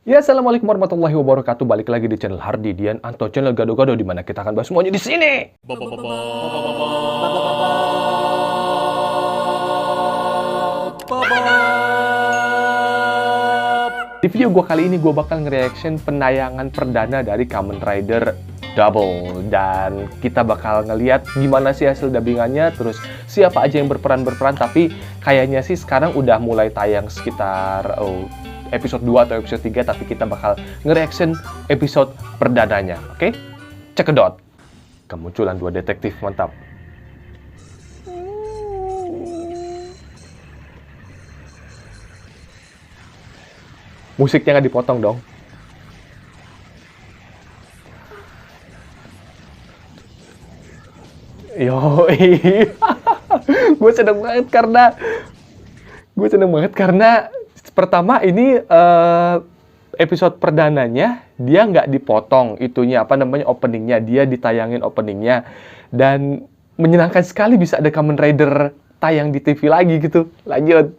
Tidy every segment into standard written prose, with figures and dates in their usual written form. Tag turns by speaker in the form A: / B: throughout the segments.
A: Ya, assalamualaikum warahmatullahi wabarakatuh. Balik lagi di channel Hardy Dian Anto, channel Gado-Gado, di mana kita akan bahas semuanya di sini. Di video gue kali ini gue bakal nge-reaction penayangan perdana dari Kamen Rider Double, dan kita bakal ngeliat gimana sih hasil dubbingannya, terus siapa aja yang berperan, tapi kayaknya sih sekarang udah mulai tayang sekitar episode 2 atau episode 3, tapi kita bakal nge-reaction episode perdananya. Oke? Cekedot. Kemunculan dua detektif, mantap. Musiknya nggak dipotong dong. Yoi. Gue seneng banget karena pertama ini episode perdananya dia nggak dipotong itunya, apa namanya, openingnya, dia ditayangin openingnya, dan menyenangkan sekali bisa ada Kamen Rider tayang di TV lagi gitu. Lanjut.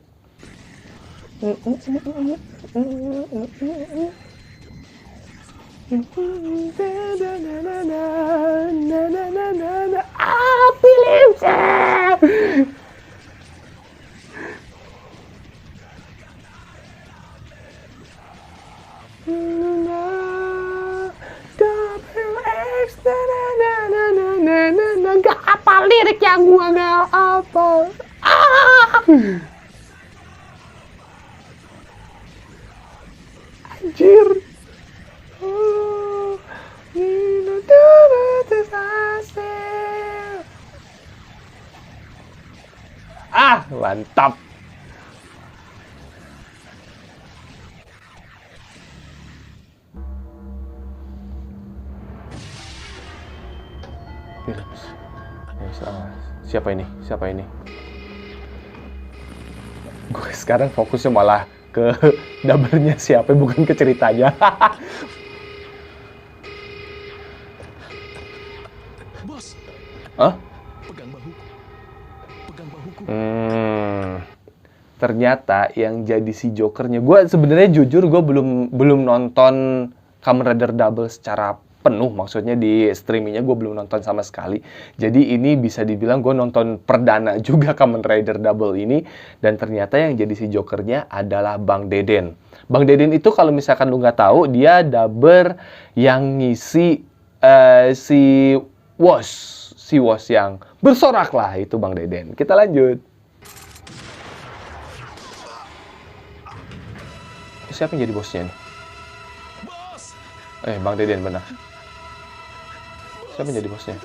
A: Gak apa lirik yang gua gak apa. Anjir. Mantap. Philips. Siapa ini? Gue sekarang fokusnya malah ke dubbernya siapa, bukan ke ceritanya.
B: Bos.
A: Hah?
B: Pegang bahuku.
A: Ternyata yang jadi si Jokernya, gue sebenarnya jujur gue belum nonton Kamen Rider Double secara penuh, maksudnya di streamingnya gue belum nonton sama sekali. Jadi ini bisa dibilang gue nonton perdana juga Kamen Rider Double ini, dan ternyata yang jadi si Jokernya adalah Bang Deden. Bang Deden itu kalau misalkan lu nggak tahu, dia dubber yang ngisi si Woz yang bersorak lah, itu Bang Deden. Kita lanjut. Siapa yang jadi bosnya nih?
B: Bos.
A: Bang Deden benar. Siapa yang jadi bosnya?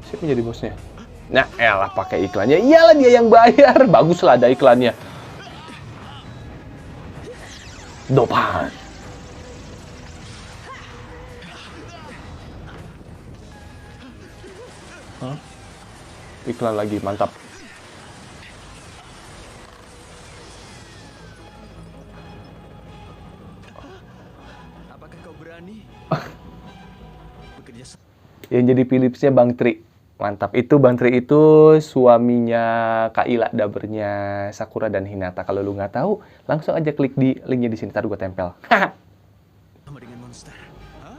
A: Siapa yang jadi bosnya? Nah, elah pakai iklannya. Iyalah dia yang bayar. Baguslah ada iklannya. Dopan. Hah? Iklan lagi, mantap.
B: Apakah kau berani bekerja?
A: Yang jadi Philipsnya Bang Tri. Mantap. Itu Bang Tri itu suaminya Kak Ila, dubbernya Sakura dan Hinata. Kalau lu nggak tahu, langsung aja klik di linknya di sini. Ntar gue tempel.
B: Sama dengan monster. Hah?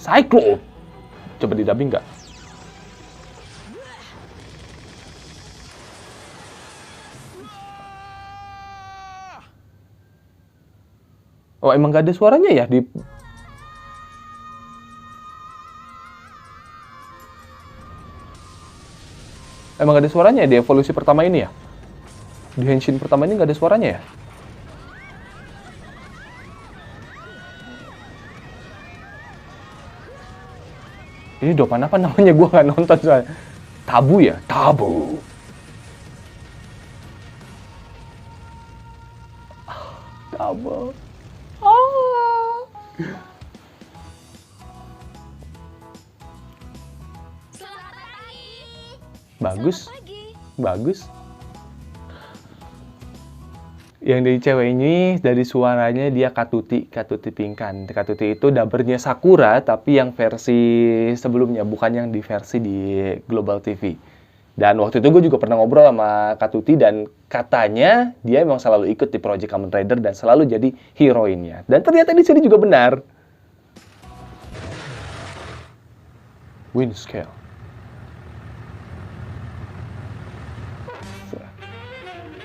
A: Cyclops. Coba didubbing nggak? Oh, emang nggak ada suaranya ya di... Emang nggak ada suaranya ya di evolusi pertama ini ya? Di Henshin pertama ini nggak ada suaranya ya? Ini Dopan apa namanya? Gue nggak nonton soalnya. Tabu ya? Tabu. Tabu. Bagus. Bagus. Yang dari cewek ini, dari suaranya dia Katuti Pinkan. Katuti itu dubbernya Sakura, tapi yang versi sebelumnya, bukan yang di versi di Global TV. Dan waktu itu gue juga pernah ngobrol sama Katuti, dan katanya dia emang selalu ikut di Project Kamen Rider dan selalu jadi heroinnya. Dan ternyata di sini juga benar. Wind scale.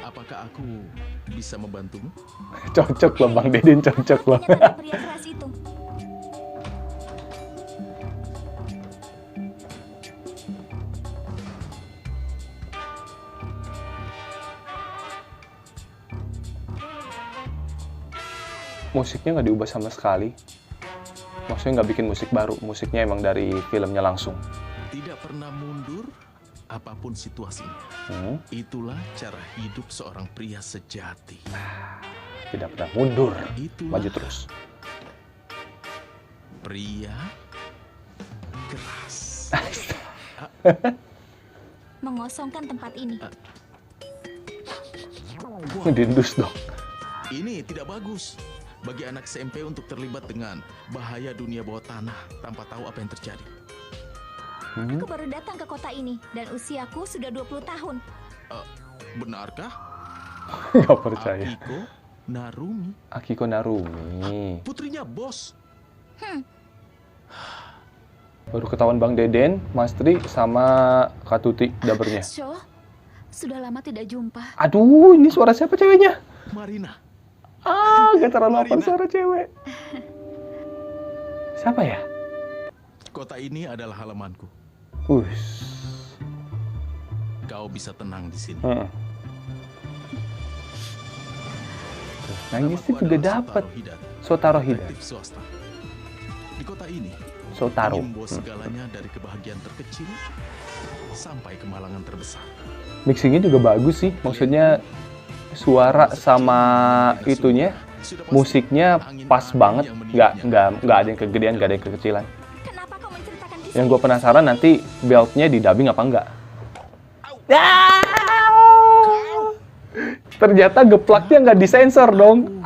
B: Apakah aku bisa membantumu?
A: Cocok loh Bang Deden, cocok loh.
C: Tentang pria keras itu.
A: Musiknya nggak diubah sama sekali. Maksudnya nggak bikin musik baru. Musiknya emang dari filmnya langsung.
B: Tidak pernah mundur apapun situasinya. Itulah cara hidup seorang pria sejati.
A: Tidak pernah mundur.
B: Itulah
A: Maju terus.
B: pria keras.
C: Mengosongkan tempat ini.
A: Dindus dong.
B: Ini tidak bagus bagi anak SMP untuk terlibat dengan bahaya dunia bawah tanah tanpa tahu apa yang terjadi.
C: Aku baru datang ke kota ini dan usiaku sudah 20 tahun.
B: Benarkah?
A: Nggak percaya.
B: Akiko Narumi.
A: Akiko Narumi.
B: Putrinya bos.
A: Baru ketahuan Bang Deden, Mas Tri, sama Katuti dubbernya.
C: Sho, sudah lama tidak jumpa.
A: Aduh, ini suara siapa ceweknya?
B: Marina.
A: Gak terlalu apa
B: Marina.
A: suara cewek. Siapa ya?
B: Kota ini adalah halamanku. Kau bisa tenang di sini.
A: Nangisnya
B: Namaku
A: juga
B: adalah
A: dapat.
B: Sotaro
A: Sotaro Hida.
B: detektif swasta. Di kota ini,
A: Sotaro.
B: ingin membawa segalanya dari kebahagiaan terkecil sampai kemalangan terbesar.
A: Mixingnya juga bagus sih. Maksudnya suara sama itunya, musiknya pas banget. Nggak ada yang kegedean, nggak ada yang kekecilan.
C: Kenapa kau menceritakan kisah?
A: Yang gue penasaran nanti beltnya di dubbing apa enggak. Ternyata geplaknya nggak disensor dong.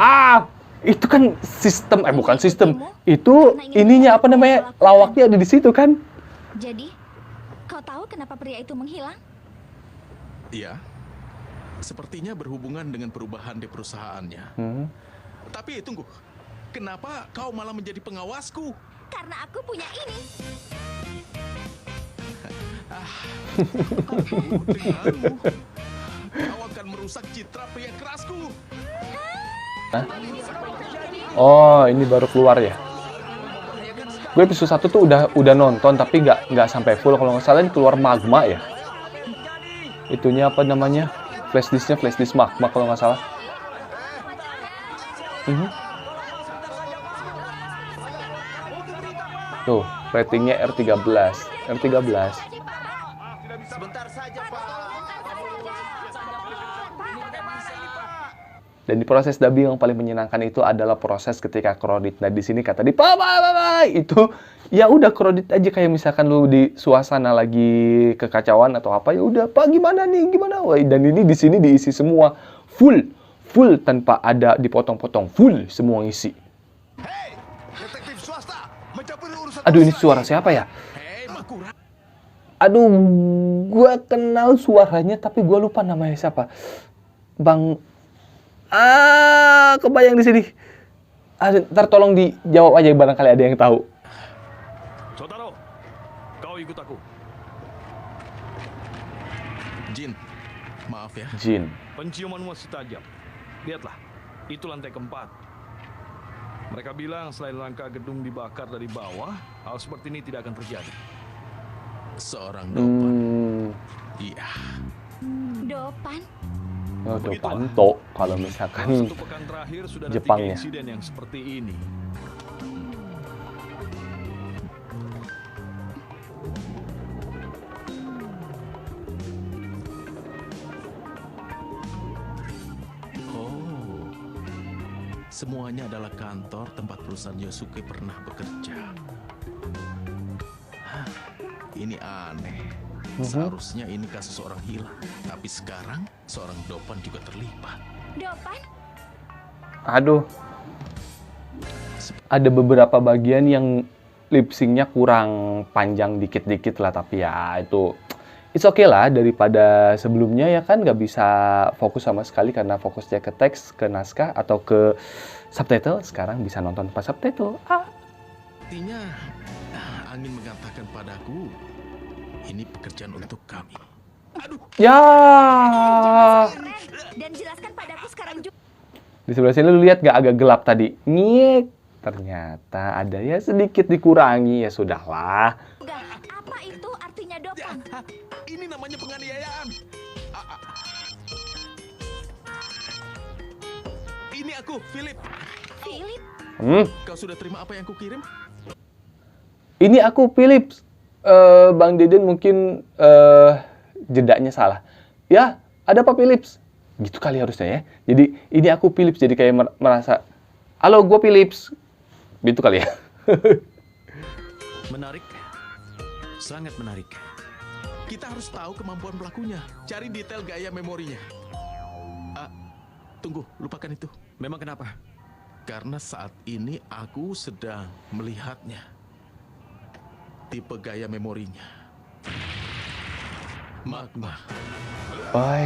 A: Itu kan sistem, bukan sistem. Itu ininya apa namanya, lawaknya ada di situ kan.
C: Jadi, kau tahu kenapa pria itu menghilang?
B: Iya, sepertinya berhubungan dengan perubahan di perusahaannya. Tapi tunggu, kenapa kau malah menjadi pengawasku?
C: Karena aku punya ini.
B: Denganmu, kau akan merusak citra pria kerasku.
A: Oh, ini baru keluar ya. Gue episode 1 tuh udah nonton tapi nggak sampai full. Kalau nggak salah ini keluar magma ya. Itunya apa namanya? Flash disk magma kalau nggak salah. Tuh, ratingnya R13.
B: Sebentar saja, Pak.
A: Dan di proses dubbing yang paling menyenangkan itu adalah proses ketika kredit. Nah, di sini kata di itu ya udah kredit aja, kayak misalkan lu di suasana lagi kekacauan atau apa, ya udah, Pak gimana nih? Gimana? Wah, dan ini di sini diisi semua full tanpa ada dipotong-potong, full semua ngisi.
B: Hei, detektif swasta, mencampuri urusan.
A: Aduh, ini suara siapa ya?
B: Hei, Makura.
A: Aduh, gua kenal suaranya tapi gua lupa namanya siapa. Bang kebayang di sini. Ntar tolong dijawab aja barangkali ada yang tahu.
B: Sotaro, kau ikut aku. Jin, maaf ya.
A: Jin.
D: Penciumanmu masih tajam. Lihatlah, itu lantai keempat. Mereka bilang selain rangka gedung dibakar dari bawah, hal seperti ini tidak akan terjadi.
B: Seorang dopan. Iya.
C: Dopan?
A: Oh, Dopanto kalau misalkan
D: Satu pekan terakhir sudah ada
A: Jepangnya.
D: 3 insiden yang seperti ini.
B: Oh, semuanya adalah kantor tempat perusahaan Yosuke pernah bekerja. Hah, ini aneh. Seharusnya ini kasus orang hilang, tapi sekarang seorang dopan juga terlibat.
C: Dopan?
A: Aduh. Ada beberapa bagian yang lip sync-nya kurang panjang dikit-dikit lah, tapi ya itu it's okay lah daripada sebelumnya ya kan nggak bisa fokus sama sekali karena fokusnya ke teks, ke naskah atau ke subtitle. Sekarang bisa nonton pas subtitle.
B: Artinya, angin mengatakan padaku, ini pekerjaan untuk kami. Aduh,
A: Ya.
C: Dan jelaskan padaku sekarang juga.
A: Di sebelah sini lu lihat nggak agak gelap tadi? Nyek. Ternyata ada ya sedikit dikurangi, ya sudahlah.
C: Apa itu artinya dokang?
B: ini namanya penganiayaan. Ini aku, Philip.
C: Philip,
B: Kau sudah terima apa yang kukirim?
A: Ini aku Philips. Bang Deden mungkin jedanya salah. Ya, ada Pak Philips. Gitu kali harusnya ya. Jadi ini aku Philips, jadi kayak merasa, halo gue Philips. Gitu kali ya.
B: Menarik. Sangat menarik. Kita harus tahu kemampuan pelakunya. Cari detail gaya memorinya. Tunggu, lupakan itu.
E: Memang kenapa?
B: Karena saat ini aku sedang melihatnya. Tipe gaya memorinya. Magma.
A: Wah,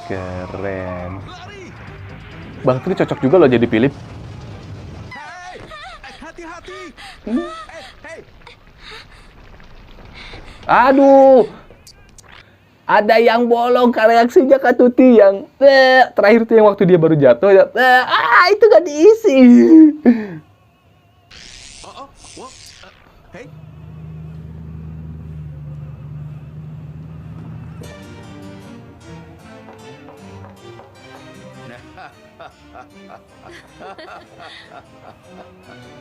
A: keren.
B: Lari!
A: Bang Tri cocok juga loh jadi Philip.
B: Hei! Hati-hati! Hei!
A: Aduh. Ada yang bolong reaksinya Kak Tuti yang terakhir tuh yang waktu dia baru jatuh. Itu gak diisi.
B: Hei!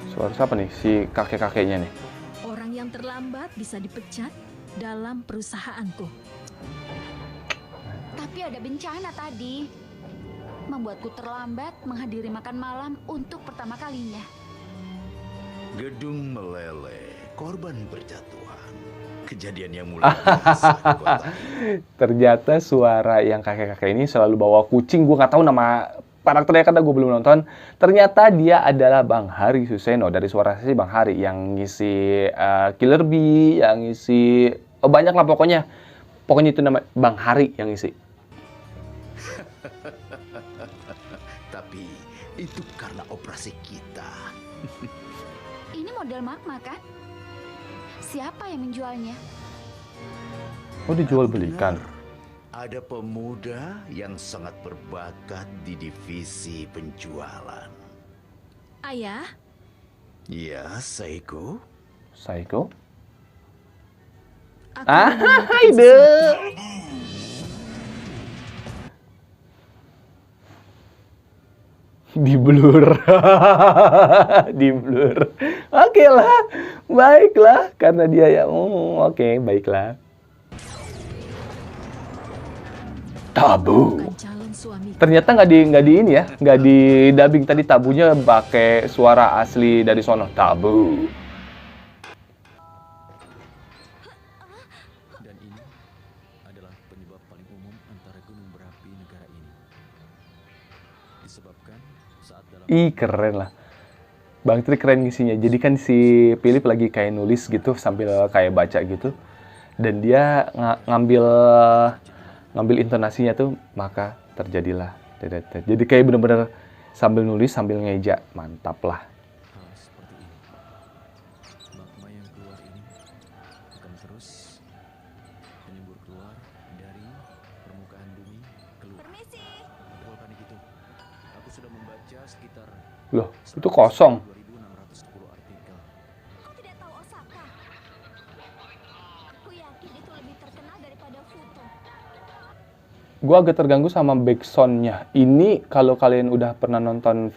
A: Suara siapa nih? Si kakek-kakeknya nih.
F: Orang yang terlambat bisa dipecat dalam perusahaanku.
C: tapi ada bencana tadi. Membuatku terlambat menghadiri makan malam untuk pertama kalinya.
G: Gedung meleleh, korban berjatuhan. Kejadian yang mulai biasa di kota ini.
A: Ternyata suara yang kakek-kakek ini selalu bawa kucing. Gue nggak tahu nama karakternya karena gue belum nonton. Ternyata dia adalah Bang Hari Suseno. Dari suara sih Bang Hari yang ngisi Killer Bee, yang ngisi banyak lah pokoknya. Pokoknya itu nama Bang Hari yang ngisi.
G: Tapi itu karena operasi kita.
C: Ini model magma kan? Siapa yang menjualnya?
A: Oh, dijual belikan.
G: Ada pemuda yang sangat berbakat di divisi penjualan.
F: Ayah,
G: Ya, Seiko.
A: Psycho?
F: aku menemukan
A: Ide. Di blur. Di blur. Oke lah. Baiklah. Karena dia ya. Oke, baiklah. Tabu.
F: bukan calon suami.
A: Ternyata nggak di ini ya. Nggak di dubbing tadi, tabunya pakai suara asli dari sono. Tabu.
E: Dan ini adalah penyebab paling umum antara gunung berapi negara ini. Disebabkan saat dalam
A: Ih, keren lah. Bang Tri keren ngisinya. Jadi kan si Philip lagi kayak nulis gitu sambil kayak baca gitu. Dan dia ngambil intonasinya tuh, maka terjadilah. Jadi kayak bener-bener sambil nulis sambil ngeja. Mantap lah.
E: hal seperti ini, magma yang keluar ini akan terus menyembur keluar dari permukaan bumi keluar.
C: Permisi.
E: Vulkanik itu, aku sudah membaca sekitar
A: Loh, itu kosong.
E: 2.610 artikel.
C: Kau tidak tahu Osaka? Aku yakin itu lebih terkenal daripada Futo.
A: Gue agak terganggu sama backsound-nya. Ini kalau kalian udah pernah nonton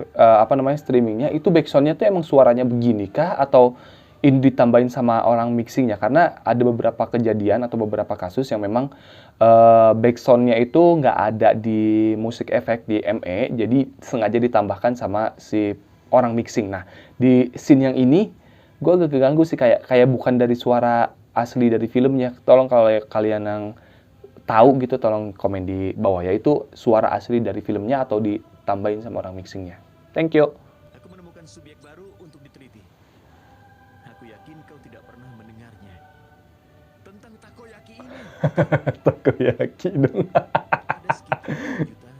A: streamingnya, itu backsound-nya tuh emang suaranya begini kah? Atau ini ditambahin sama orang mixingnya? Karena ada beberapa kejadian atau beberapa kasus yang memang backsound-nya itu nggak ada di musik efek, di ME. Jadi sengaja ditambahkan sama si orang mixing. Nah, di scene yang ini, gue agak keganggu sih. Kayak bukan dari suara asli dari filmnya. Tolong kalau kalian yang tahu gitu, tolong komen di bawah ya, itu suara asli dari filmnya atau ditambahin sama orang mixingnya. Thank you.
E: Aku menemukan subjek baru untuk diteliti. Aku yakin kau tidak pernah mendengarnya. Tentang takoyaki ini.
A: Takoyaki dong.
E: Ada sekitar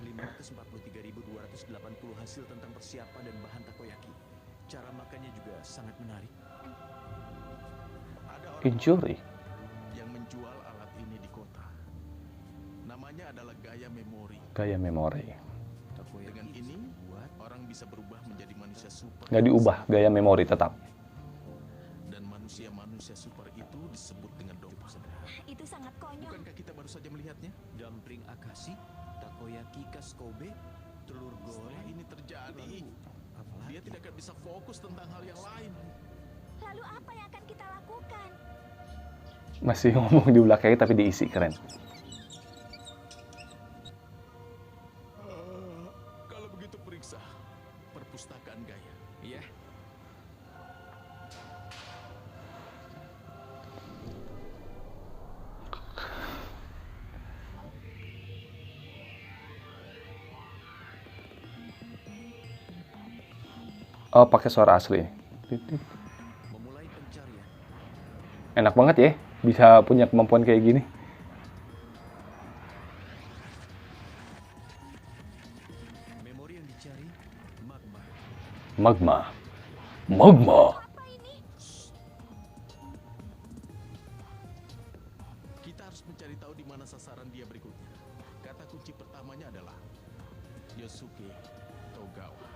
E: 1.543.280 hasil tentang persiapan dan bahan takoyaki. Cara makannya juga sangat menarik.
B: Ada orang
A: Injury.
B: yang menjual alat ini di kota. Namanya adalah Gaya Memori.
A: Gaya memori.
E: Takoyaki
B: Dengan ini,
E: buat
B: orang bisa berubah menjadi manusia super.
A: Nggak diubah, gaya memori tetap.
B: Dan manusia-manusia super itu disebut dengan domba.
C: Itu sangat konyol.
B: Bukankah kita baru saja melihatnya?
E: dumpling akashi, takoyaki khas Kobe, telur
B: Setelah
E: goreng.
B: ini terjadi,
E: Apalagi?
B: dia tidak akan bisa fokus tentang hal yang lain.
C: Lalu apa yang akan kita lakukan?
A: Masih ngomong di belakangnya tapi diisi, keren.
B: Kalau begitu periksa perpustakaan Gaya.
E: Iya.
A: Oh, pakai suara asli.
E: Memulai pencarian.
A: Enak banget ya, bisa punya kemampuan kayak gini.
E: Memori yang dicari magma.
A: Magma. Magma.
B: Kita harus mencari tahu di mana sasaran dia berikutnya. Kata kunci pertamanya adalah Yosuke Togawa.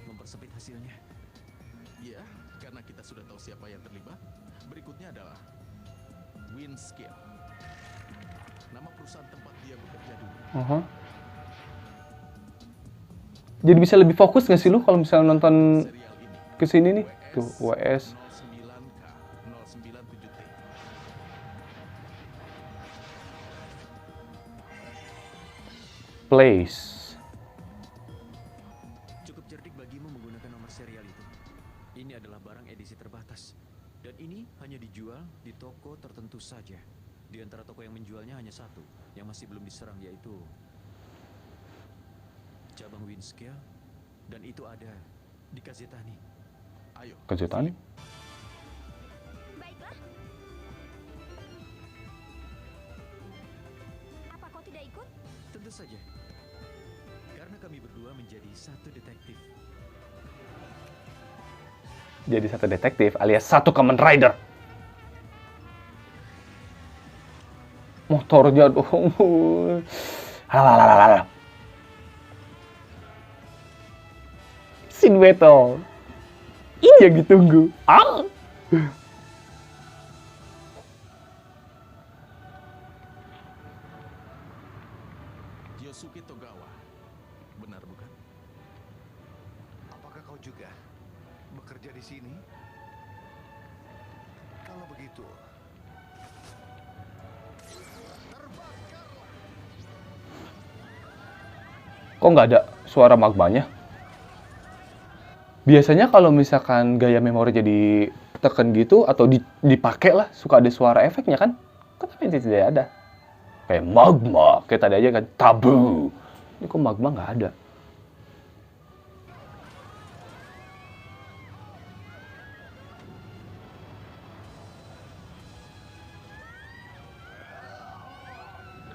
E: Mempersempit hasilnya.
B: Ya, karena kita sudah tahu siapa yang terlibat. Berikutnya adalah Windscale. Nama perusahaan tempat dia bekerja dulu.
A: Jadi bisa lebih fokus nggak sih lu kalau misalnya nonton
B: Serial ini
A: kesini nih? Tuh, WS.
B: 09K 097T.
A: Place.
E: Cukup cerdik bagimu menggunakan nomor serial itu. Ini adalah barang edisi terbatas. Dan ini hanya dijual di toko tertentu saja. Di antara toko yang menjualnya hanya satu, yang masih belum diserang, yaitu cabang Windscale. Dan itu ada di Kazetani.
B: Ayo,
A: Kejutan.
C: Baiklah. Apa kau tidak ikut?
E: Tentu saja. Karena kami berdua menjadi satu detektif.
A: Jadi satu detektif alias satu Kamen Rider. Motornya dong. Halalala. Sin Beto. Ini yang ditunggu. Ah.
B: Yosuke Togawa. Benar bukan?
G: Apakah kau juga bekerja di sini? Kalau begitu,
A: Kok nggak ada suara magmanya? Biasanya kalau misalkan gaya memori jadi tekan gitu atau dipakai lah, suka ada suara efeknya kan? Tapi ini tidak ada. Kayak magma, kayak tadi aja kan tabu. Ini kok magma nggak ada?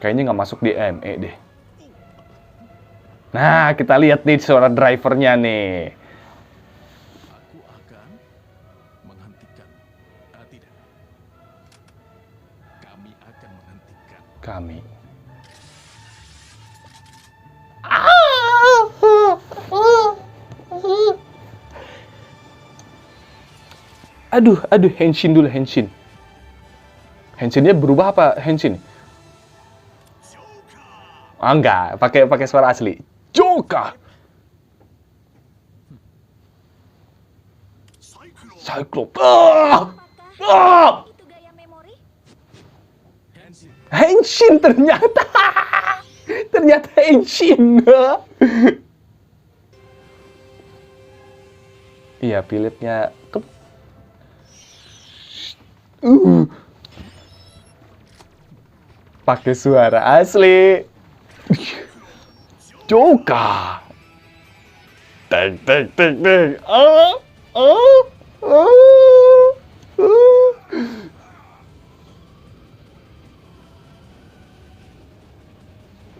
A: Kayaknya nggak masuk di ME deh. Nah, kita lihat nih suara drivernya nih.
B: Aku akan menghentikan. Tidak. Kami akan menghentikan.
A: Kami. Aduh, henshin dulu, henshin. Henshinnya berubah apa henshin? Ah, enggak, pakai suara asli. Joka. Cyclops.
C: Apakah itu gaya memori?
B: Henshin,
A: Henshin ternyata. Ternyata henshin. Iya, Philipnya. pakai suara asli. Joka. Teng teng teng teng.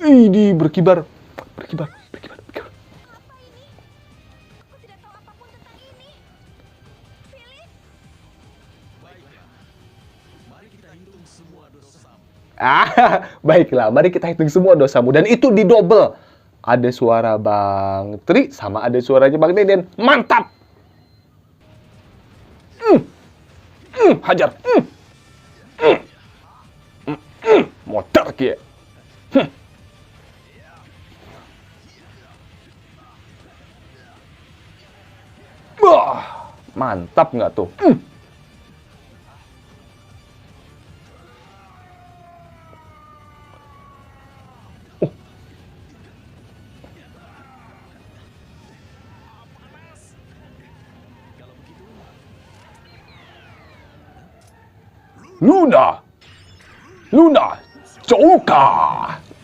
A: Ini berkibar. Berkibar. Baiklah, mari kita hitung semua dosamu. Dan itu didobel. Ada suara Bang Tri sama ada suaranya Bang Deden. Mantap! Hajar! Motor kia. Wah, mantap nggak tuh? Luna! Luna! Joka!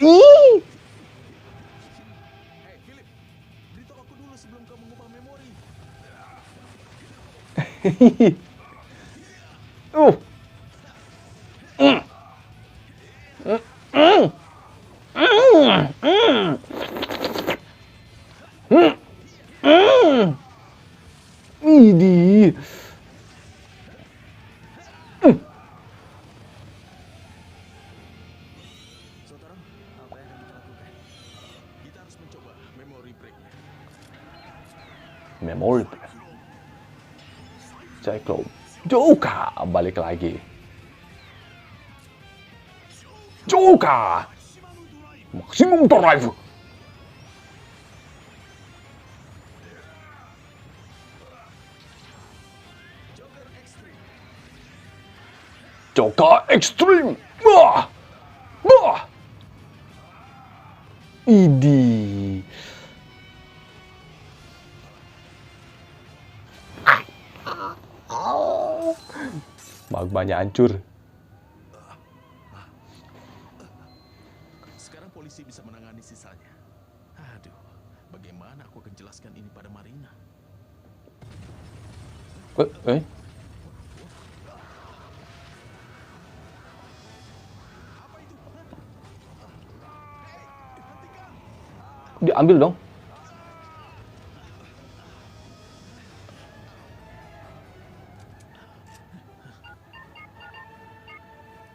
A: Ih!
B: Philip, beritahu aku dulu sebelum kamu mengubah memori.
A: Idih.
E: Saudara, apa yang akan kita lakukan?
B: Kita harus mencoba memory break-nya.
A: Memory. Cyclone. Joka! Balik lagi. Joka! Maximum Drive. Joka Extreme. Wah! Wah! Idi. Magmanya hancur.
B: Sekarang polisi bisa menangani sisanya. Aduh, bagaimana aku akan jelaskan ini pada Marina?
A: Diambil dong.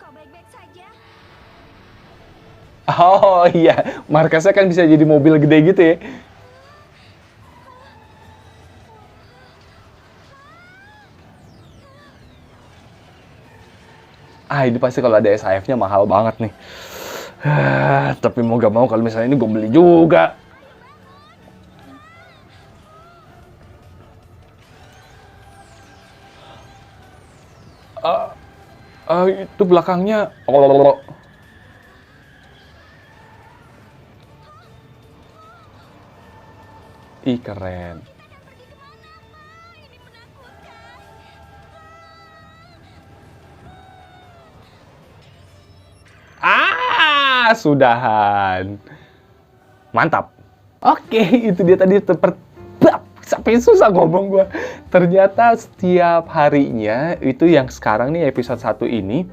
C: Kau baik-baik saja?
A: Oh iya, markasnya kan bisa jadi mobil gede gitu ya. Ini pasti kalau ada SAF-nya mahal banget nih. Tapi mau gak mau kalau misalnya ini gue beli juga. Itu belakangnya. Ih, keren. Sudahan. Mantap. Oke, itu dia tadi sampai susah ngomong gue. Ternyata setiap harinya itu yang sekarang nih episode 1 ini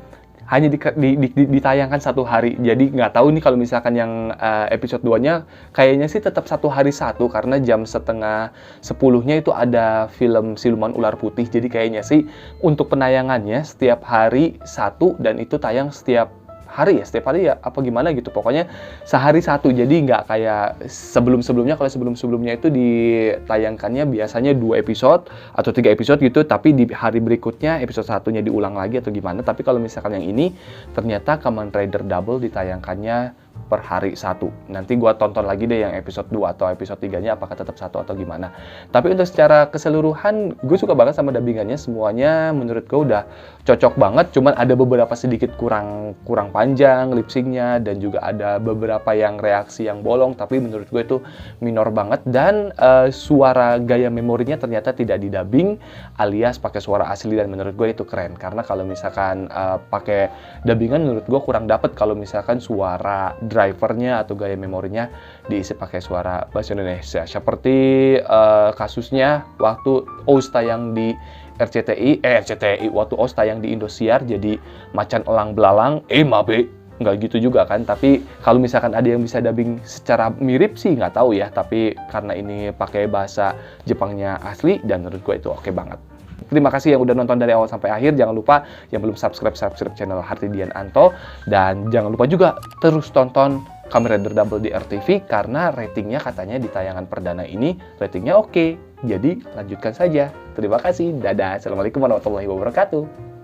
A: hanya ditayangkan satu hari. Jadi nggak tahu nih kalau misalkan yang episode 2-nya kayaknya sih tetap satu hari satu karena jam 9:30-nya itu ada film Siluman Ular Putih. Jadi kayaknya sih untuk penayangannya setiap hari satu dan itu tayang setiap hari ya, setiap hari ya apa gimana gitu, pokoknya sehari satu. Jadi nggak kayak sebelum-sebelumnya. Kalau sebelum-sebelumnya itu ditayangkannya biasanya 2 episode atau 3 episode gitu, tapi di hari berikutnya episode satunya diulang lagi atau gimana. Tapi kalau misalkan yang ini ternyata Kamen Rider Double ditayangkannya per hari 1. Nanti gua tonton lagi deh yang episode 2 atau episode 3-nya apakah tetap 1 atau gimana. Tapi untuk secara keseluruhan gue suka banget sama dubbingannya, semuanya menurut gue udah cocok banget, cuman ada beberapa sedikit kurang panjang lip sync-nya, dan juga ada beberapa yang reaksi yang bolong, tapi menurut gue itu minor banget. Dan suara gaya memorinya ternyata tidak didubbing alias pakai suara asli, dan menurut gue itu keren, karena kalau misalkan pakai dubbingan menurut gue kurang dapet kalau misalkan suara drivernya atau gaya memorinya diisi pakai suara bahasa Indonesia, seperti kasusnya waktu Oz tayang di RCTI, waktu Oz tayang di Indosiar jadi macan elang belalang, mabe, nggak gitu juga kan. Tapi kalau misalkan ada yang bisa dubbing secara mirip sih nggak tahu ya, tapi karena ini pakai bahasa Jepangnya asli, dan menurut gue itu oke banget. Terima kasih yang udah nonton dari awal sampai akhir. Jangan lupa yang belum subscribe channel Hartidian Anto, dan jangan lupa juga terus tonton Kamen Rider Double di RTV karena ratingnya katanya di tayangan perdana ini ratingnya oke. Jadi lanjutkan saja. Terima kasih. Dadah. Assalamualaikum warahmatullahi wabarakatuh.